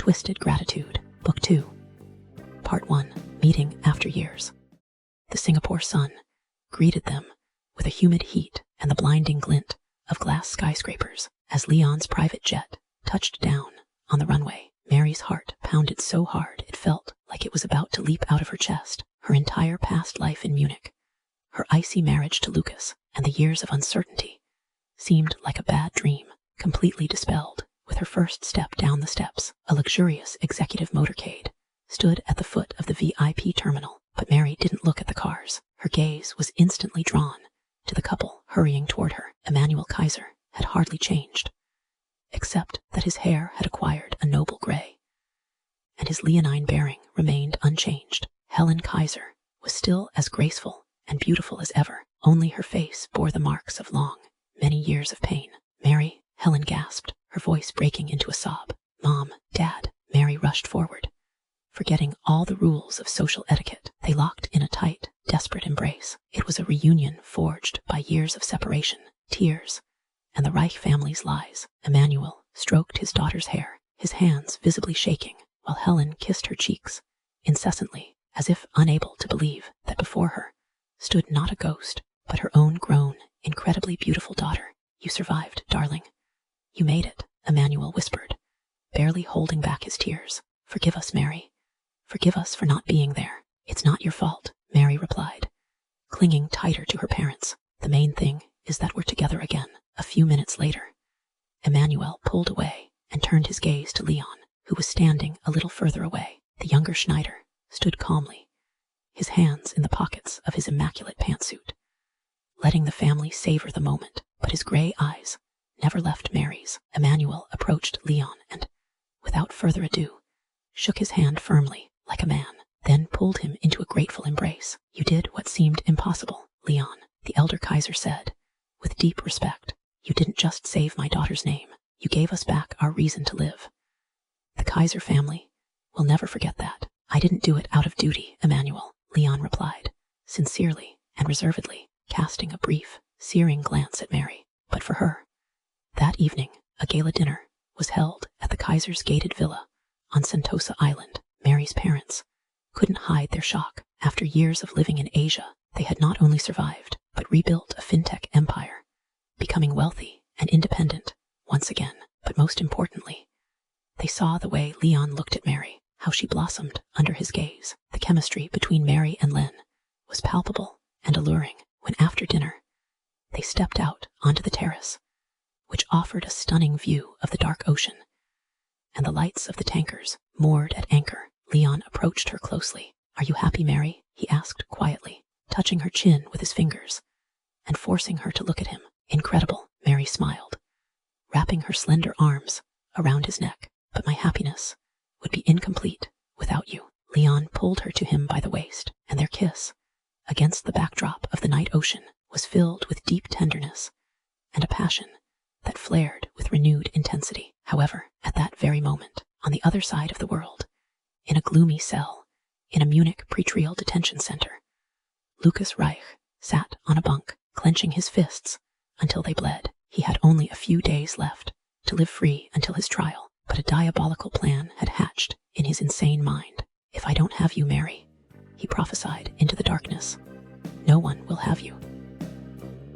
Twisted Gratitude, Book 2. Part 1, Meeting After Years. The Singapore sun greeted them with a humid heat and the blinding glint of glass skyscrapers as Leon's private jet touched down on the runway. Mary's heart pounded so hard it felt like it was about to leap out of her chest. Her entire past life in Munich, her icy marriage to Lucas, and the years of uncertainty seemed like a bad dream, completely dispelled with her first step down the steps. A luxurious executive motorcade stood at the foot of the VIP terminal, but Mary didn't look at the cars. Her gaze was instantly drawn to the couple hurrying toward her. Emanuel Kaiser had hardly changed, except that his hair had acquired a noble gray, and his leonine bearing remained unchanged. Helen Kaiser was still as graceful and beautiful as ever, only her face bore the marks of many years of pain. Mary, Helen gasped, her voice breaking into a sob. Mom, Dad. Mary rushed forward, forgetting all the rules of social etiquette. They locked in a tight, desperate embrace. It was a reunion forged by years of separation, tears, and the Reich family's lies. Emanuel stroked his daughter's hair, his hands visibly shaking, while Helen kissed her cheeks incessantly, as if unable to believe that before her stood not a ghost, but her own grown, incredibly beautiful daughter. You survived, darling. You made it, Emanuel whispered, barely holding back his tears. Forgive us, Mary. Forgive us for not being there. It's not your fault, Mary replied, clinging tighter to her parents. The main thing is that we're together again. A few minutes later, Emanuel pulled away and turned his gaze to Leon, who was standing a little further away. The younger Schneider stood calmly, his hands in the pockets of his immaculate pantsuit, letting the family savor the moment, but his gray eyes never left Mary's. Emanuel approached Leon and, without further ado, shook his hand firmly, like a man, then pulled him into a grateful embrace. You did what seemed impossible, Leon, the elder Kaiser said, with deep respect. You didn't just save my daughter's name, you gave us back our reason to live. The Kaiser family will never forget that. I didn't do it out of duty, Emanuel, Leon replied, sincerely and reservedly, casting a brief, searing glance at Mary. But for her, that evening, a gala dinner was held at the Kaiser's gated villa on Sentosa Island. Mary's parents couldn't hide their shock. After years of living in Asia, they had not only survived, but rebuilt a fintech empire, becoming wealthy and independent once again. But most importantly, they saw the way Leon looked at Mary, how she blossomed under his gaze. The chemistry between Mary and Len was palpable and alluring. When after dinner, they stepped out onto the terrace, which offered a stunning view of the dark ocean and the lights of the tankers moored at anchor. Leon approached her closely. Are you happy, Mary? He asked quietly, touching her chin with his fingers and forcing her to look at him. Incredible, Mary smiled, wrapping her slender arms around his neck. But my happiness would be incomplete without you. Leon pulled her to him by the waist, and their kiss, against the backdrop of the night ocean, was filled with deep tenderness and a passion that flared with renewed intensity. However, at that very moment, on the other side of the world, in a gloomy cell in a Munich pretrial detention center, Lucas Reich sat on a bunk, clenching his fists until they bled. He had only a few days left to live free until his trial, but a diabolical plan had hatched in his insane mind. If I don't have you, Mary, he prophesied into the darkness, no one will have you.